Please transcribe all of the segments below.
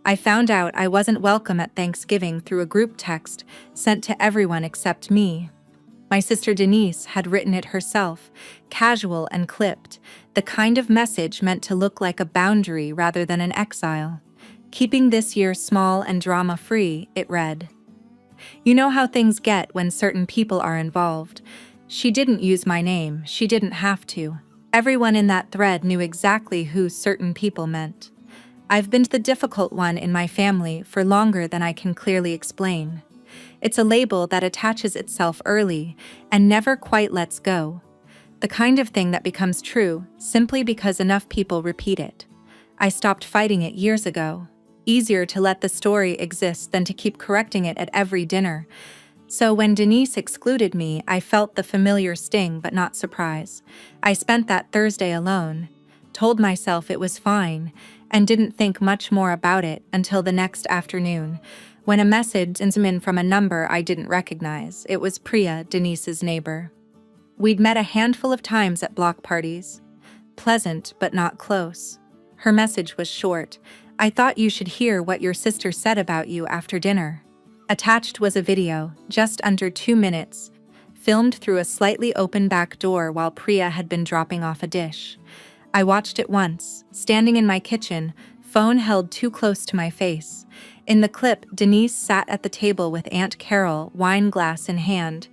I found out I wasn't welcome at Thanksgiving through a group text sent to everyone except me. My sister Denise had written it herself, casual and clipped, the kind of message meant to look like a boundary rather than an exile. Keeping this year small and drama-free, it read. You know how things get when certain people are involved. She didn't use my name, she didn't have to. Everyone in that thread knew exactly who certain people meant. I've been the difficult one in my family for longer than I can clearly explain. It's a label that attaches itself early and never quite lets go. The kind of thing that becomes true simply because enough people repeat it. I stopped fighting it years ago. Easier to let the story exist than to keep correcting it at every dinner. So when Denise excluded me, I felt the familiar sting but not surprise. I spent that Thursday alone, told myself it was fine, and didn't think much more about it until the next afternoon, when a message came in from a number I didn't recognize. It was Priya, Denise's neighbor. We'd met a handful of times at block parties. Pleasant but not close. Her message was short. I thought you should hear what your sister said about you after dinner. Attached was a video, just under 2 minutes, filmed through a slightly open back door while Priya had been dropping off a dish. I watched it once, standing in my kitchen, phone held too close to my face. In the clip, Denise sat at the table with Aunt Carol, wine glass in hand,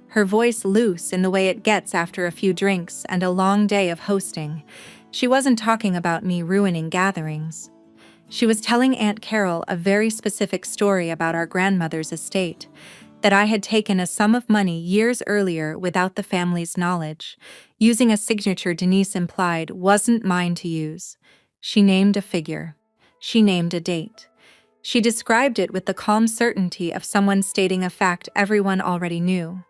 her voice loose in the way it gets after a few drinks and a long day of hosting. She wasn't talking about me ruining gatherings. She was telling Aunt Carol a very specific story about our grandmother's estate, that I had taken a sum of money years earlier without the family's knowledge, using a signature Denise implied wasn't mine to use. She named a figure. She named a date. She described it with the calm certainty of someone stating a fact everyone already knew.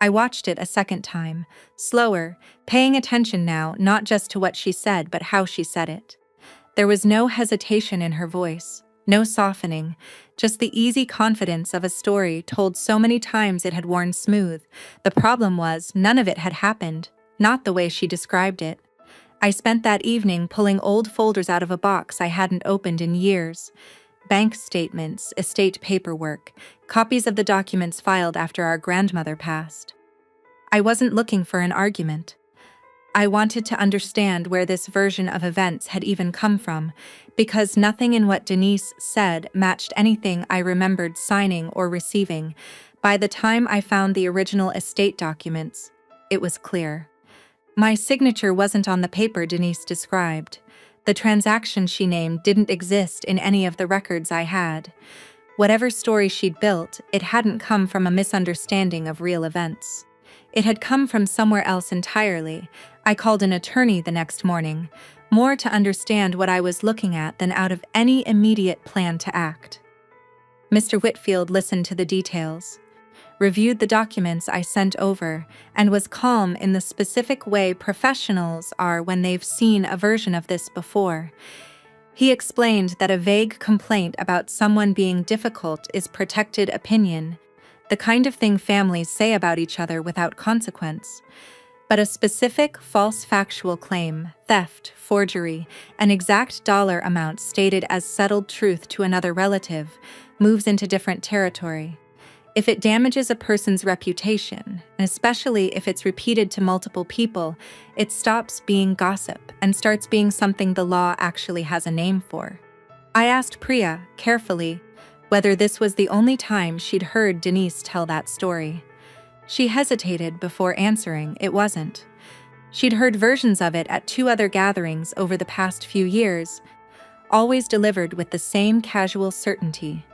I watched it a second time, slower, paying attention now not just to what she said but how she said it. There was no hesitation in her voice, no softening, just the easy confidence of a story told so many times it had worn smooth. The problem was, none of it had happened, not the way she described it. I spent that evening pulling old folders out of a box I hadn't opened in years. Bank statements, estate paperwork, copies of the documents filed after our grandmother passed. I wasn't looking for an argument. I wanted to understand where this version of events had even come from, because nothing in what Denise said matched anything I remembered signing or receiving. By the time I found the original estate documents, it was clear. My signature wasn't on the paper Denise described. The transaction she named didn't exist in any of the records I had. Whatever story she'd built, it hadn't come from a misunderstanding of real events. It had come from somewhere else entirely. I called an attorney the next morning, more to understand what I was looking at than out of any immediate plan to act. Mr. Whitfield listened to the details, reviewed the documents I sent over, and was calm in the specific way professionals are when they've seen a version of this before. He explained that a vague complaint about someone being difficult is protected opinion, the kind of thing families say about each other without consequence. But a specific false factual claim, theft, forgery, an exact dollar amount stated as settled truth to another relative, moves into different territory. If it damages a person's reputation, and especially if it's repeated to multiple people, it stops being gossip and starts being something the law actually has a name for. I asked Priya, carefully, whether this was the only time she'd heard Denise tell that story. She hesitated before answering. It wasn't. She'd heard versions of it at 2 other gatherings over the past few years, always delivered with the same casual certainty.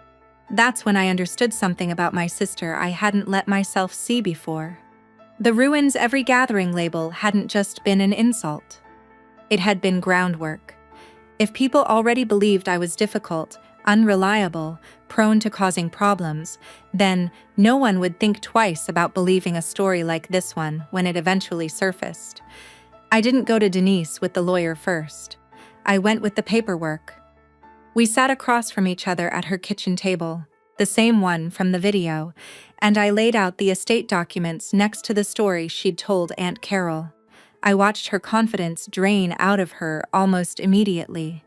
That's when I understood something about my sister I hadn't let myself see before. The ruins every gathering label hadn't just been an insult. It had been groundwork. If people already believed I was difficult, unreliable, prone to causing problems, then no one would think twice about believing a story like this one when it eventually surfaced. I didn't go to Denise with the lawyer first. I went with the paperwork. We sat across from each other at her kitchen table, the same one from the video, and I laid out the estate documents next to the story she'd told Aunt Carol. I watched her confidence drain out of her almost immediately.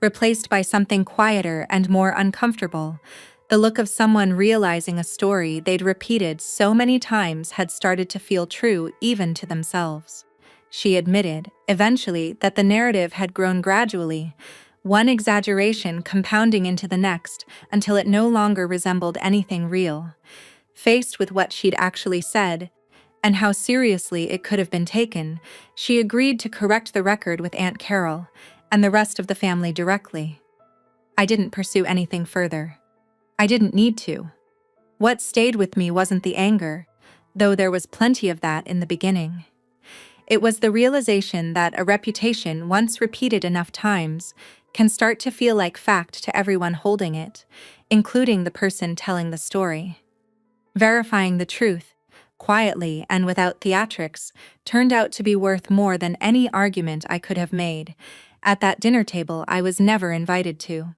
replaced by something quieter and more uncomfortable. The look of someone realizing a story they'd repeated so many times had started to feel true even to themselves. She admitted, eventually, that the narrative had grown gradually, one exaggeration compounding into the next until it no longer resembled anything real. Faced with what she'd actually said, and how seriously it could have been taken, she agreed to correct the record with Aunt Carol and the rest of the family directly. I didn't pursue anything further. I didn't need to. What stayed with me wasn't the anger, though there was plenty of that in the beginning. It was the realization that a reputation once repeated enough times can start to feel like fact to everyone holding it, including the person telling the story. Verifying the truth, quietly and without theatrics, turned out to be worth more than any argument I could have made. At that dinner table I was never invited to.